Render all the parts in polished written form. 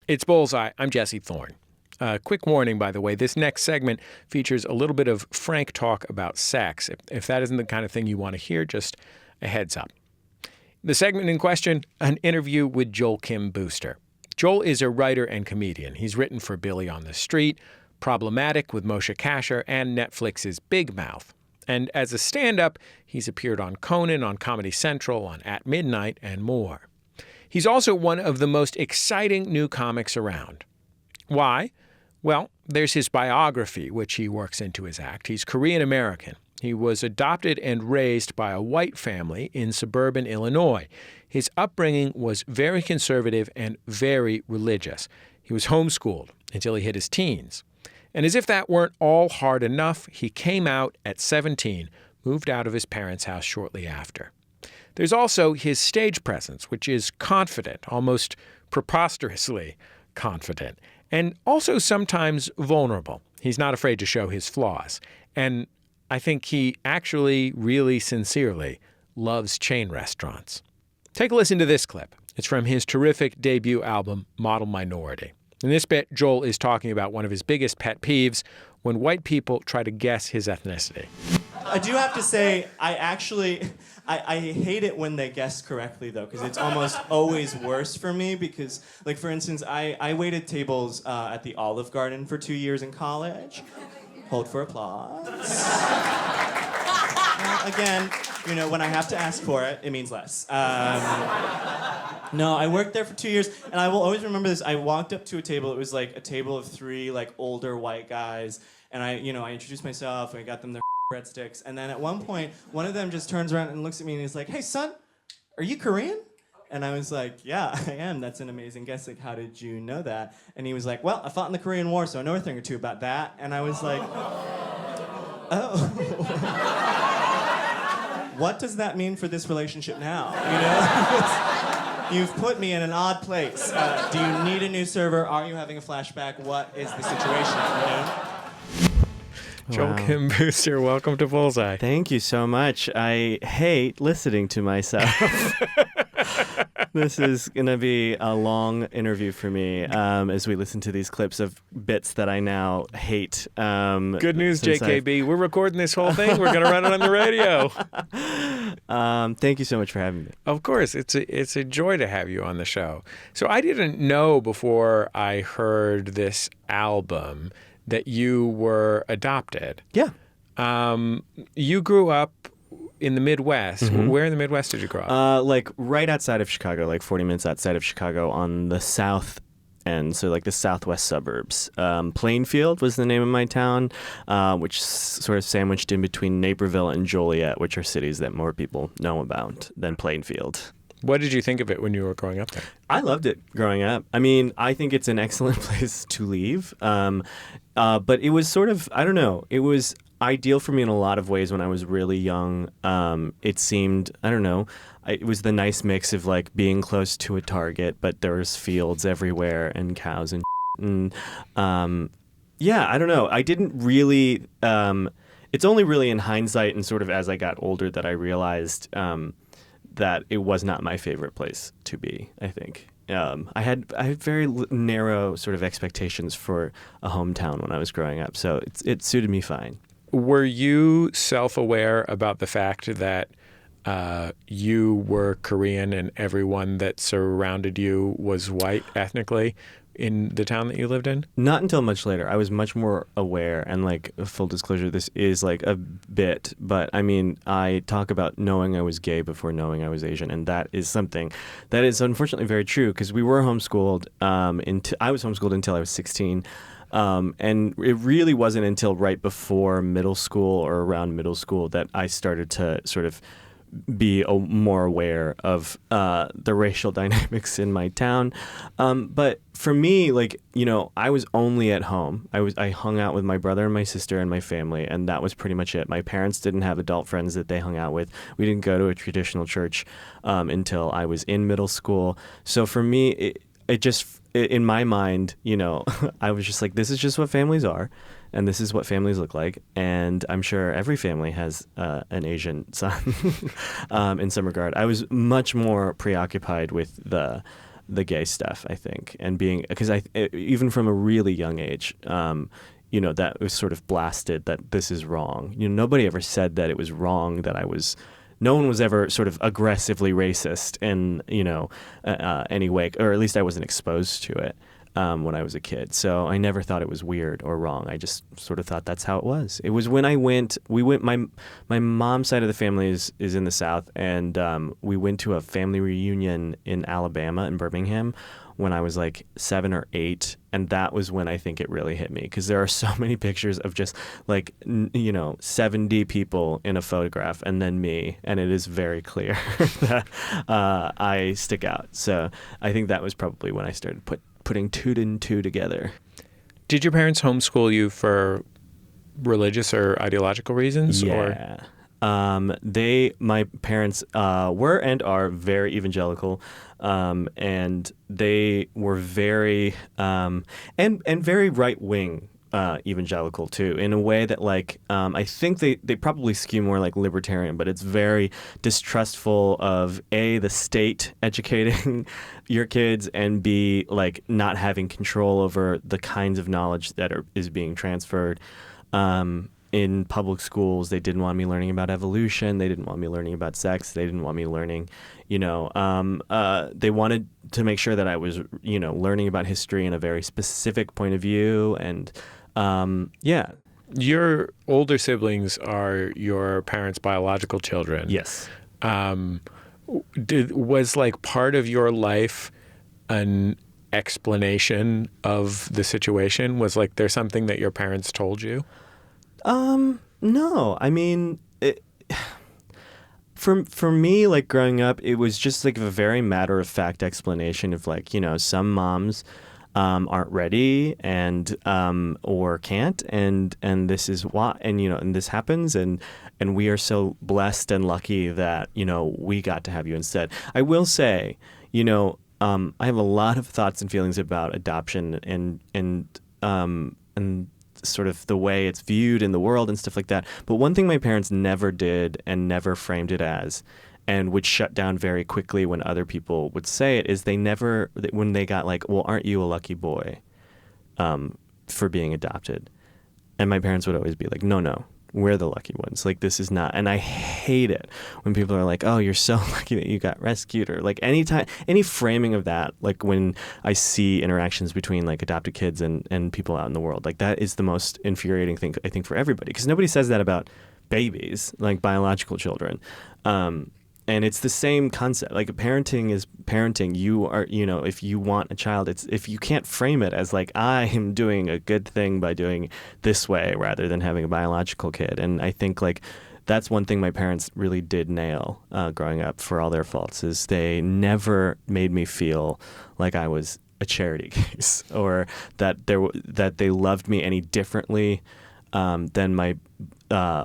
It's Bullseye. I'm Jesse Thorn. Quick warning, by the way, this next segment features a little bit of frank talk about sex. If that isn't the kind of thing you want to hear, just a heads up. The segment in question, an interview with Joel Kim Booster. Joel is a writer and comedian. He's written for Billy on the Street, Problematic with Moshe Kasher, and Netflix's Big Mouth. And as a stand-up, he's appeared on Conan, on Comedy Central, on At Midnight, and more. He's also one of the most exciting new comics around. Why? Well, there's his biography, which he works into his act. He's Korean American. He was adopted and raised by a white family in suburban Illinois. His upbringing was very conservative and very religious. He was homeschooled until he hit his teens. And as if that weren't all hard enough, he came out at 17, moved out of his parents' house shortly after. There's also his stage presence, which is confident, almost preposterously confident, and also sometimes vulnerable. He's not afraid to show his flaws. And I think he actually, really sincerely loves chain restaurants. Take a listen to this clip. It's from his terrific debut album, Model Minority. In this bit, Joel is talking about one of his biggest pet peeves, when white people try to guess his ethnicity. I do have to say, I hate it when they guess correctly, though, because it's almost always worse for me because, like, for instance, I waited tables at the Olive Garden for 2 years in college. Hold for applause. Again, you know, when I have to ask for it, it means less. No, I worked there for 2 years, and I will always remember this. I walked up to a table. It was like a table of three, like, older white guys, and I introduced myself, and I got them their breadsticks, and then at one point, one of them just turns around and looks at me, and he's like, "Hey, son, are you Korean?" And I was like, "Yeah, I am. That's an amazing guess. Like, how did you know that?" And he was like, "Well, I fought in the Korean War, so I know a thing or two about that." And I was like, "Oh." What does that mean for this relationship now? You know? You've put me in an odd place. Do you need a new server? Are you having a flashback? What is the situation? You know? Joel Kim Booster, welcome to Bullseye. Thank you so much. I hate listening to myself. This is going to be a long interview for me as we listen to these clips of bits that I now hate. Good news, JKB. We're recording this whole thing. We're going to run it on the radio. Thank you so much for having me. Of course. It's a joy to have you on the show. So I didn't know before I heard this album that you were adopted. Yeah. You grew up in the Midwest. Mm-hmm. Where in the Midwest did you grow up? Like right outside of Chicago, like 40 minutes outside of Chicago on the south end, so like the southwest suburbs. Plainfield was the name of my town, which is sort of sandwiched in between Naperville and Joliet, which are cities that more people know about than Plainfield. What did you think of it when you were growing up there? I loved it growing up. I mean, I think it's an excellent place to leave. But it was sort of, I don't know, it was ideal for me in a lot of ways when I was really young. It seemed, I don't know, it was the nice mix of like being close to a Target, but there was fields everywhere and cows and yeah, I don't know. I didn't really, it's only really in hindsight and sort of as I got older that I realized that it was not my favorite place to be, I think. I had very narrow sort of expectations for a hometown when I was growing up, so it suited me fine. Were you self-aware about the fact that you were Korean and everyone that surrounded you was white ethnically in the town that you lived in? Not until much later. I was much more aware, and like full disclosure, this is like a bit, but I mean, I talk about knowing I was gay before knowing I was Asian, and that is something that is unfortunately very true because we were homeschooled. I was homeschooled until I was 16. And it really wasn't until right before middle school or around middle school that I started to sort of be more aware of the racial dynamics in my town. But for me, like, you know, I was only at home. I hung out with my brother and my sister and my family, and that was pretty much it. My parents didn't have adult friends that they hung out with. We didn't go to a traditional church until I was in middle school. So for me, it just, in my mind, you know, I was just like, this is just what families are. And this is what families look like. And I'm sure every family has an Asian son in some regard. I was much more preoccupied with the the gay stuff, I think, and being, because even from a really young age, that was sort of blasted that this is wrong. Nobody ever said that it was wrong that no one was ever sort of aggressively racist in, any way, or at least I wasn't exposed to it when I was a kid. So I never thought it was weird or wrong. I just sort of thought that's how it was. It was when my mom's side of the family is in the South, and we went to a family reunion in Alabama, in Birmingham, when I was like 7 or 8, and that was when I think it really hit me, because there are so many pictures of just like 70 people in a photograph and then me, and it is very clear that I stick out. So I think that was probably when I started putting two and two together. Did your parents homeschool you for religious or ideological reasons? Yeah. My parents were and are very evangelical, and they were very and very right wing evangelical too, in a way that I think they probably skew more like libertarian, but it's very distrustful of A, the state educating your kids, and B, like not having control over the kinds of knowledge that is being transferred. In public schools, they didn't want me learning about evolution. They didn't want me learning about sex. They didn't want me learning, they wanted to make sure that I was, learning about history in a very specific point of view. And yeah. Your older siblings are your parents' biological children. Yes. Was like part of your life an explanation of the situation? Was like there something that your parents told you? No. I mean, for me, like growing up, it was just like a very matter of fact explanation of like, some moms aren't ready and or can't, and this is why, and this happens, and we are so blessed and lucky that we got to have you instead. I will say, I have a lot of thoughts and feelings about adoption and sort of the way it's viewed in the world and stuff like that. But one thing my parents never did and never framed it as, and would shut down very quickly when other people would say it, is when they got like, well, aren't you a lucky boy for being adopted? And my parents would always be like, no, we're the lucky ones. Like, this is not. And I hate it when people are like, oh, you're so lucky that you got rescued, or like any framing of that, like when I see interactions between like adopted kids and people out in the world, like that is the most infuriating thing, I think, for everybody, because nobody says that about babies, like biological children. And it's the same concept. Like, parenting is parenting. You are, if you want a child, if you can't frame it as like, I am doing a good thing by doing this way rather than having a biological kid. And I think like that's one thing my parents really did nail growing up, for all their faults, is they never made me feel like I was a charity case, or that they loved me any differently than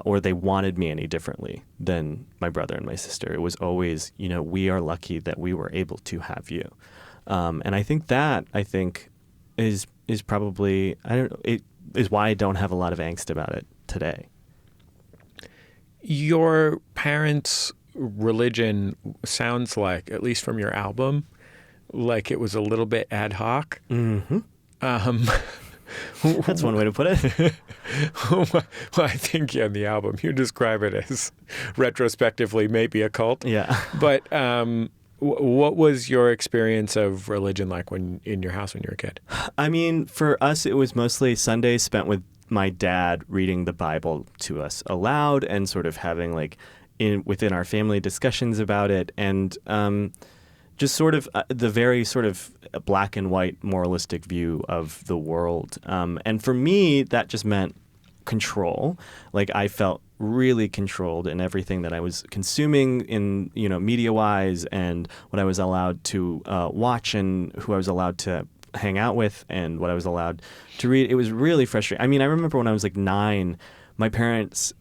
or they wanted me any differently than my brother and my sister. It was always, we are lucky that we were able to have you. And I think that, is probably, I don't know, it is why I don't have a lot of angst about it today. Your parents' religion sounds like, at least from your album, like it was a little bit ad hoc. Mm-hmm. That's one way to put it. Well, I think in the album you describe it as retrospectively maybe a cult. Yeah. But what was your experience of religion like in your house when you were a kid? I mean, for us, it was mostly Sundays spent with my dad reading the Bible to us aloud, and sort of having like within our family discussions about it, and just sort of the very sort of black and white moralistic view of the world. And for me, that just meant control. Like, I felt really controlled in everything that I was consuming in, media-wise, and what I was allowed to watch, and who I was allowed to hang out with, and what I was allowed to read. It was really frustrating. I mean, I remember when I was like 9, my parents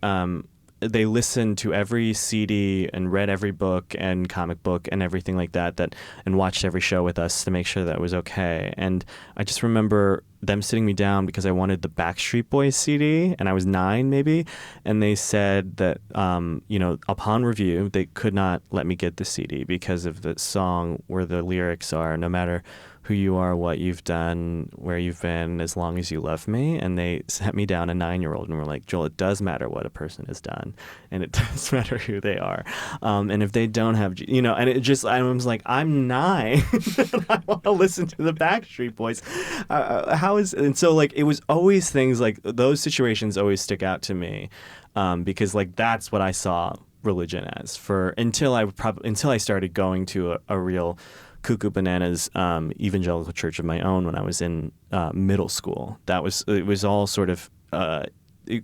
they listened to every CD and read every book and comic book and everything like that, and watched every show with us to make sure that it was okay. And I just remember them sitting me down because I wanted the Backstreet Boys CD, and I was 9 maybe, and they said that upon review they could not let me get the CD because of the song where the lyrics are, no matter who you are, what you've done, where you've been, as long as you love me. And they sat me down, a 9-year-old, and were like, Joel, it does matter what a person has done, and it does matter who they are. And if they don't have, and it just, I was like, I'm 9, and I want to listen to the Backstreet Boys. And so like, it was always things like those situations always stick out to me, because like, that's what I saw religion as until I started going to a real cuckoo bananas evangelical church of my own when I was in middle school. It was all sort of it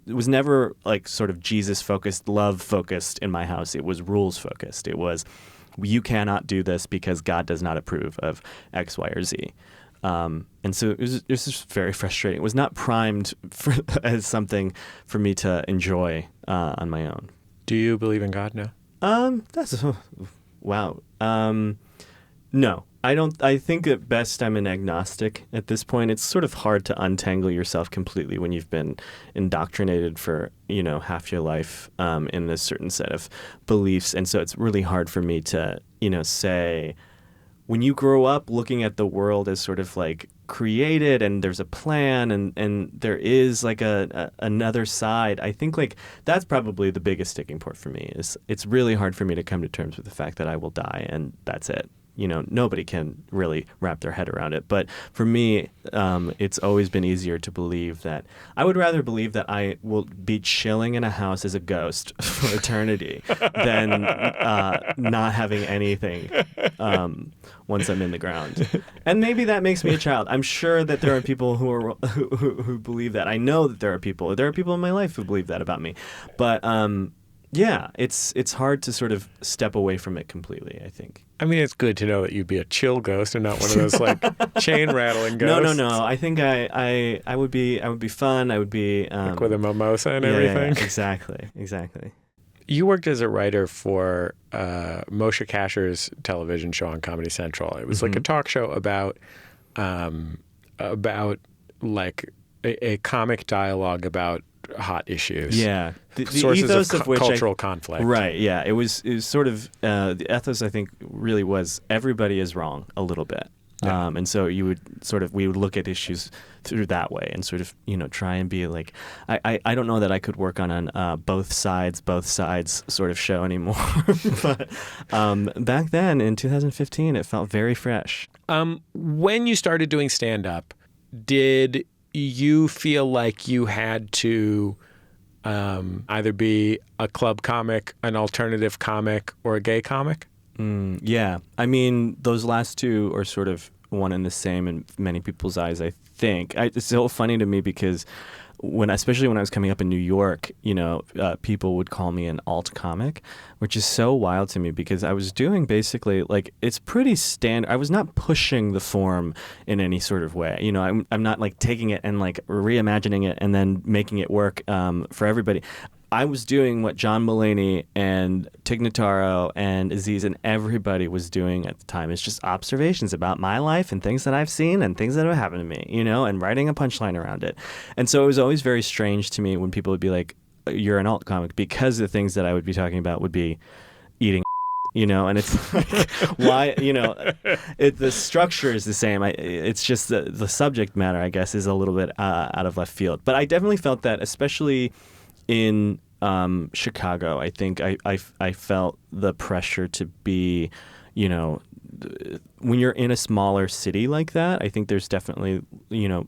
was never like sort of Jesus focused, love focused in my house. It was rules focused. It was, you cannot do this because God does not approve of X, Y, or Z. And so it was just very frustrating. It was not primed as something for me to enjoy on my own. Do you believe in God now? Wow. No, I don't. I think at best I'm an agnostic at this point. It's sort of hard to untangle yourself completely when you've been indoctrinated for, half your life in a certain set of beliefs. And so it's really hard for me to, say, when you grow up looking at the world as sort of like created and there's a plan and there is like another side, I think like that's probably the biggest sticking point for me. Is it's really hard for me to come to terms with the fact that I will die and that's it. Nobody can really wrap their head around it. But for me, it's always been easier to believe that I would rather believe that I will be chilling in a house as a ghost for eternity than not having anything once I'm in the ground. And maybe that makes me a child. I'm sure that there are people who believe that. I know that there are people in my life who believe that about me. But yeah, it's hard to sort of step away from it completely, I think. I mean, it's good to know that you'd be a chill ghost and not one of those like chain rattling ghosts. No. I think I would be fun. I would be like with a mimosa and yeah, everything. Yeah, exactly. You worked as a writer for Moshe Kasher's television show on Comedy Central. It was like a talk show about like a comic dialogue about hot issues. Yeah. The sources ethos of which cultural conflict. Right, yeah. It was sort of, the ethos I think really was everybody is wrong a little bit. Yeah. And so we would look at issues through that way and sort of, try and be like, I don't know that I could work on an both sides sort of show anymore. But back then in 2015, it felt very fresh. When you started doing stand-up, did you feel like you had to either be a club comic, an alternative comic, or a gay comic? Yeah. I mean, those last two are sort of one and the same in many people's eyes, I think. It's so funny to me because especially when I was coming up in New York, people would call me an alt comic, which is so wild to me because I was doing basically like, it's pretty standard. I was not pushing the form in any sort of way. I'm not like taking it and like reimagining it and then making it work for everybody. I was doing what John Mulaney and Tig Notaro and Aziz and everybody was doing at the time. It's just observations about my life and things that I've seen and things that have happened to me, and writing a punchline around it. And so it was always very strange to me when people would be like, you're an alt comic, because the things that I would be talking about would be eating, and it's like, why, the structure is the same. It's just the subject matter, I guess, is a little bit out of left field. But I definitely felt that, especially in Chicago, I think I felt the pressure to be, when you're in a smaller city like that, I think there's definitely,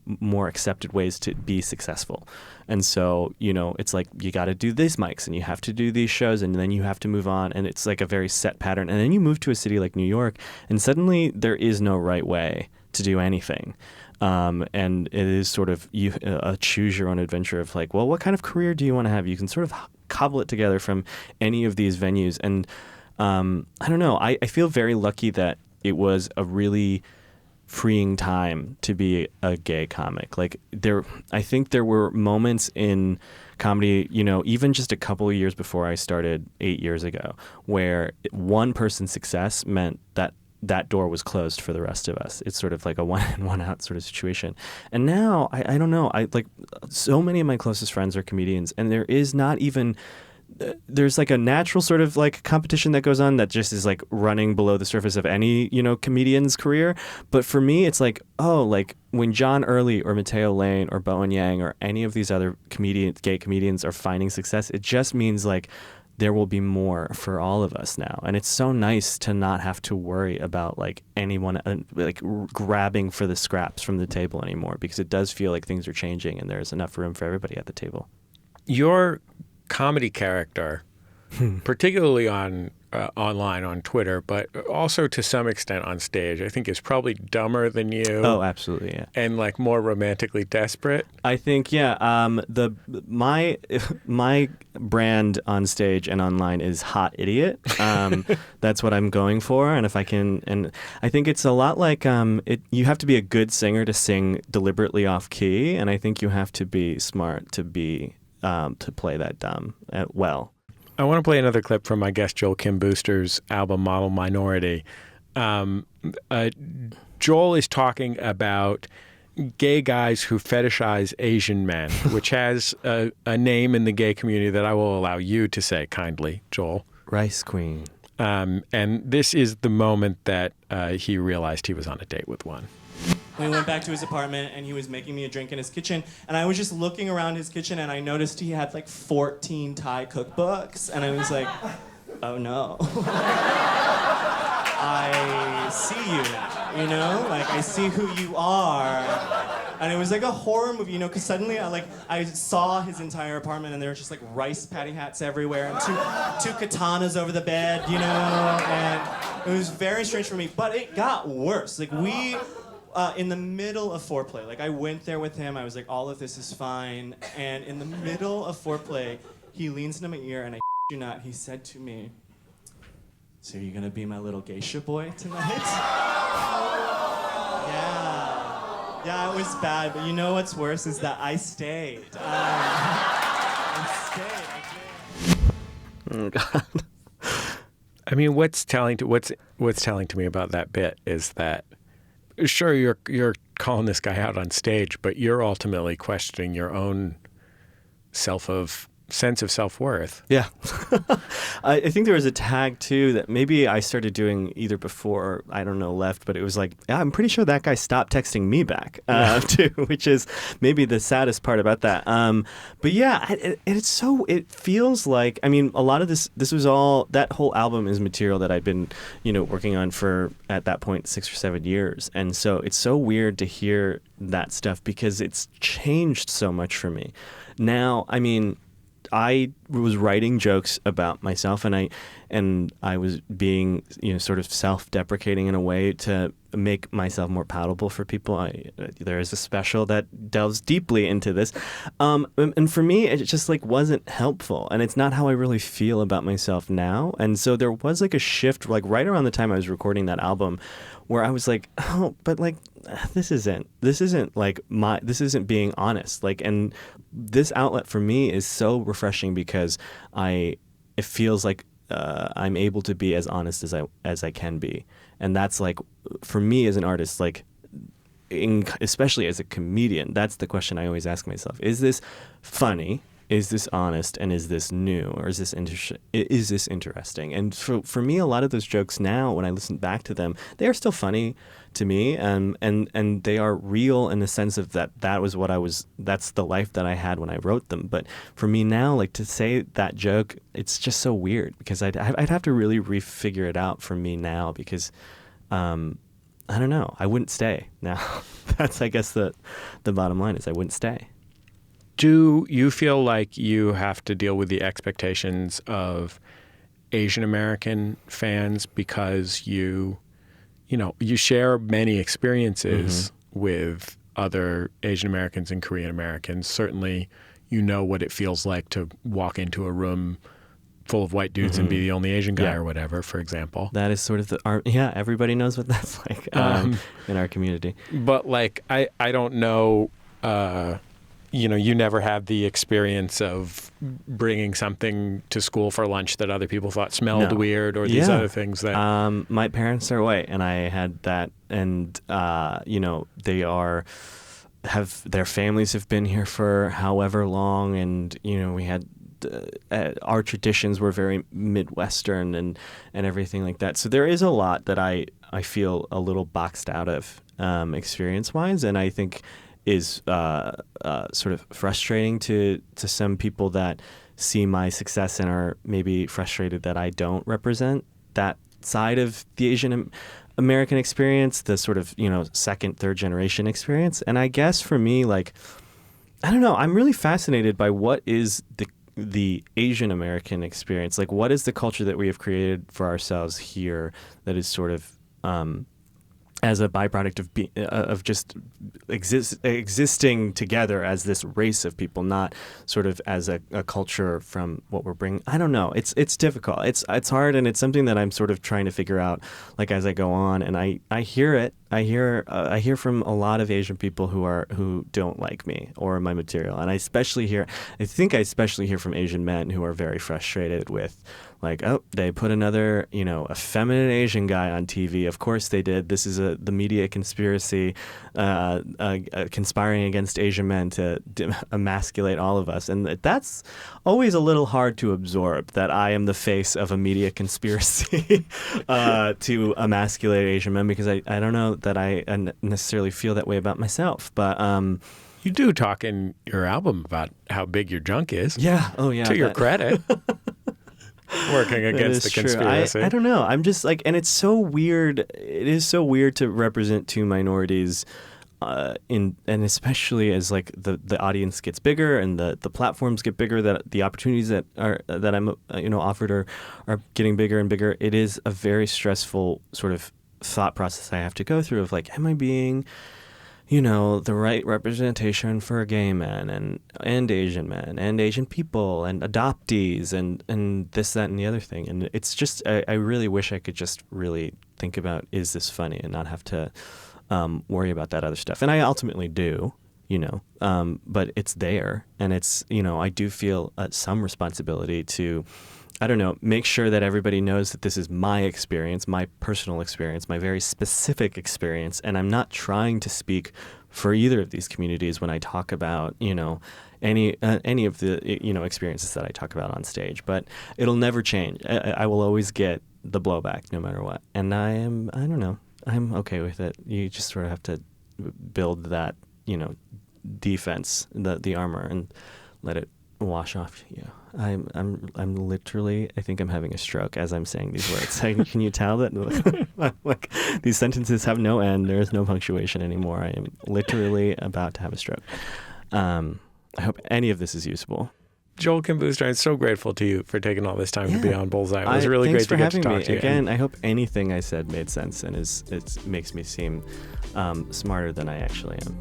more accepted ways to be successful. And so, it's like you got to do these mics and you have to do these shows and then you have to move on. And it's like a very set pattern. And then you move to a city like New York and suddenly there is no right way to do anything. And it is sort of a choose your own adventure of like, well, what kind of career do you want to have? You can sort of cobble it together from any of these venues. And I don't know, I feel very lucky that it was a really freeing time to be a gay comic. Like I think there were moments in comedy, even just a couple of years before I started 8 years ago, where one person's success meant that door was closed for the rest of us. It's sort of like a one in, one out sort of situation. And now I don't know. I like so many of my closest friends are comedians, and there's like a natural sort of like competition that goes on that just is like running below the surface of any, comedian's career. But for me, it's like, like when John Early or Mateo Lane or Bowen Yang or any of these other gay comedians are finding success, it just means like there will be more for all of us now. And it's so nice to not have to worry about like anyone like grabbing for the scraps from the table anymore, because it does feel like things are changing and there's enough room for everybody at the table. Your comedy character, particularly on online on Twitter, but also to some extent on stage, I think is probably dumber than you. Oh, absolutely, yeah. And like more romantically desperate. I think, yeah. My brand on stage and online is hot idiot. That's what I'm going for, and if I can, and I think it's a lot like you have to be a good singer to sing deliberately off key, and I think you have to be smart to play that dumb well. I want to play another clip from my guest Joel Kim Booster's album Model Minority. Joel is talking about gay guys who fetishize Asian men, which has a name in the gay community that I will allow you to say kindly, Joel. Rice Queen. And this is the moment that he realized he was on a date with one. We went back to his apartment, and he was making me a drink in his kitchen, and I was just looking around his kitchen, and I noticed he had like 14 Thai cookbooks, and I was like, oh no. I see you now, like I see who you are. And it was like a horror movie, because suddenly I saw his entire apartment, and there were just like rice patty hats everywhere, and two katanas over the bed, and it was very strange for me, but it got worse. Like in the middle of foreplay, like I went there with him, I was like, all of this is fine, and in the middle of foreplay, he leans into my ear, and I you not, he said to me, so you're gonna be my little geisha boy tonight? Yeah, it was bad, but you know what's worse is that I stayed. I stayed. Oh God. I mean, what's telling to me about that bit is that, sure, you're calling this guy out on stage, but you're ultimately questioning your own sense of self-worth. Yeah. I think there was a tag, too, that maybe I started doing either before or, I don't know, left, but it was like, yeah, I'm pretty sure that guy stopped texting me back, too, which is maybe the saddest part about that. But yeah, it feels like, I mean, a lot of this was all, that whole album is material that I'd been, working on for, at that point, 6 or 7 years. And so it's so weird to hear that stuff because it's changed so much for me. Now, I mean, I was writing jokes about myself, and I was being, sort of self-deprecating in a way to make myself more palatable for people. There is a special that delves deeply into this, and for me, it just like wasn't helpful, and it's not how I really feel about myself now. And so there was like a shift, like right around the time I was recording that album, where I was like, oh, but like this isn't being honest. Like, and this outlet for me is so refreshing because it feels like I'm able to be as honest as I can be, and that's like, for me as an artist, like, especially as a comedian, that's the question I always ask myself: is this funny? Is this honest? And is this new? Or is this interesting? And for me, a lot of those jokes now, when I listen back to them, they are still funny to me, and they are real in the sense of that's the life that I had when I wrote them. But for me now, like, to say that joke, it's just so weird because I'd have to really refigure it out for me now because I don't know, I wouldn't stay now. That's, I guess, the bottom line is I wouldn't stay. Do you feel like you have to deal with the expectations of Asian American fans because you share many experiences with other Asian Americans and Korean Americans? Certainly, you know what it feels like to walk into a room full of white dudes and be the only Asian guy Yeah. or whatever, for example. That is sort of everybody knows what that's like in our community. But like, I don't know, you never had the experience of bringing something to school for lunch that other people thought smelled No. weird, or these Yeah. other things that. My parents are white, and I had that, and their families have been here for however long, and we had our traditions were very Midwestern and everything like that. So there is a lot that I feel a little boxed out of experience-wise, and I think is sort of frustrating to some people that see my success and are maybe frustrated that I don't represent that side of the Asian American experience, the sort of, second, third generation experience. And I guess for me, like, I don't know, I'm really fascinated by what is the Asian American experience. Like, what is the culture that we have created for ourselves here that is sort of as a byproduct of just existing together as this race of people, not sort of as a culture from what we're bringing. I don't know. It's difficult. It's hard, and it's something that I'm sort of trying to figure out, like, as I go on. And I hear it. I hear from a lot of Asian people who don't like me or my material, and I think I especially hear from Asian men who are very frustrated with, like, oh, they put another, effeminate Asian guy on TV. Of course they did. This is the media conspiracy conspiring against Asian men to emasculate all of us. And that's always a little hard to absorb, that I am the face of a media conspiracy to emasculate Asian men, because I don't know that I necessarily feel that way about myself. But You do talk in your album about how big your junk is. yeah. Oh, yeah. To your credit. Working against the conspiracy. I don't know. I'm just like, and it's so weird. It is so weird to represent two minorities, and especially as like the audience gets bigger and the platforms get bigger, that the opportunities that I'm offered are getting bigger and bigger. It is a very stressful sort of thought process I have to go through of, like, am I being the right representation for gay men and Asian men and Asian people and adoptees and this, that, and the other thing. And it's just, I really wish I could just really think about, is this funny, and not have to worry about that other stuff. And I ultimately do, but it's there. And it's, I do feel some responsibility to, I don't know, make sure that everybody knows that this is my experience, my personal experience, my very specific experience, and I'm not trying to speak for either of these communities when I talk about, any of the, experiences that I talk about on stage. But it'll never change. I will always get the blowback no matter what. And I'm okay with it. You just sort of have to build that, defense, the armor, and let it wash off you. I'm literally, I think I'm having a stroke as I'm saying these words. Can you tell that like these sentences have no end? There is no punctuation anymore. I am literally about to have a stroke. I hope any of this is useful. Joel Kim Booster, I'm so grateful to you for taking all this time to be on Bullseye. It was really great to get to talk to you. Again, I hope anything I said made sense and it makes me seem smarter than I actually am.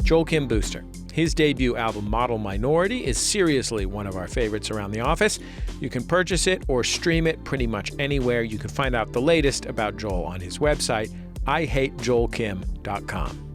Joel Kim Booster. His debut album, Model Minority, is seriously one of our favorites around the office. You can purchase it or stream it pretty much anywhere. You can find out the latest about Joel on his website, IHateJoelKim.com.